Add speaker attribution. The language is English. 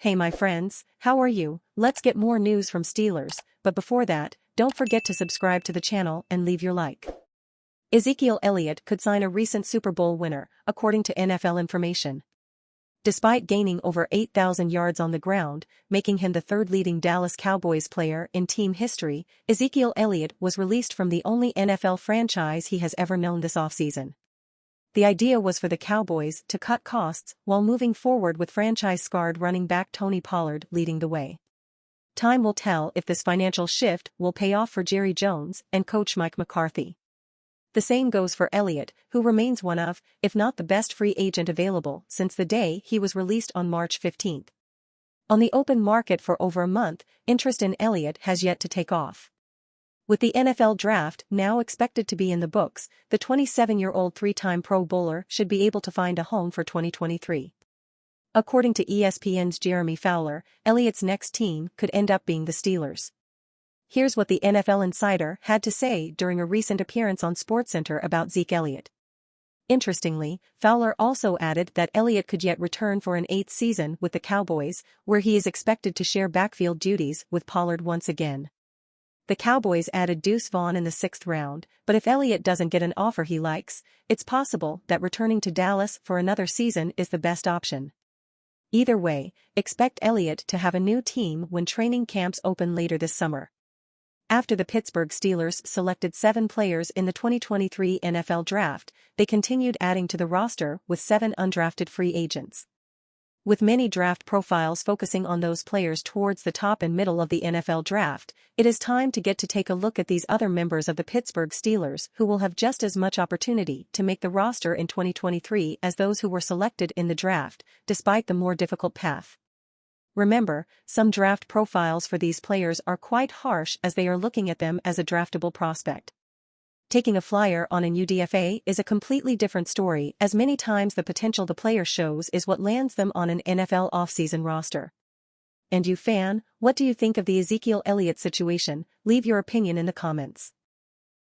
Speaker 1: Hey my friends, how are you? Let's get more news from Stellers, but before that, don't forget to subscribe to the channel and leave your like. Ezekiel Elliot could sign a recent Super Bowl winner, according to NFL information. Despite gaining over 8,000 yards on the ground, making him the third leading Dallas Cowboys player in team history, Ezekiel Elliot was released from the only NFL franchise he has ever known this offseason. The idea was for the Cowboys to cut costs while moving forward with franchise-scarred running back Tony Pollard leading the way. Time will tell if this financial shift will pay off for Jerry Jones and coach Mike McCarthy. The same goes for Elliot, who remains one of, if not the best free agent available since the day he was released on March 15. On the open market for over a month, interest in Elliot has yet to take off. With the NFL draft now expected to be in the books, the 27-year-old three-time Pro Bowler should be able to find a home for 2023. According to ESPN's Jeremy Fowler, Elliott's next team could end up being the Steelers. Here's what the NFL insider had to say during a recent appearance on SportsCenter about Zeke Elliott. Interestingly, Fowler also added that Elliott could yet return for an 8th season with the Cowboys, where he is expected to share backfield duties with Pollard once again. The Cowboys added Deuce Vaughn in the 6th round, but if Elliott doesn't get an offer he likes, it's possible that returning to Dallas for another season is the best option. Either way, expect Elliott to have a new team when training camps open later this summer. After the Pittsburgh Steelers selected 7 players in the 2023 NFL Draft, they continued adding to the roster with 7 undrafted free agents. With many draft profiles focusing on those players towards the top and middle of the NFL Draft, it is time to take a look at these other members of the Pittsburgh Steelers who will have just as much opportunity to make the roster in 2023 as those who were selected in the draft, despite the more difficult path. Remember, some draft profiles for these players are quite harsh as they are looking at them as a draftable prospect. Taking a flyer on an UDFA is a completely different story, as many times the potential the player shows is what lands them on an NFL offseason roster. And you fan, what do you think of the Ezekiel Elliott situation? Leave your opinion in the comments.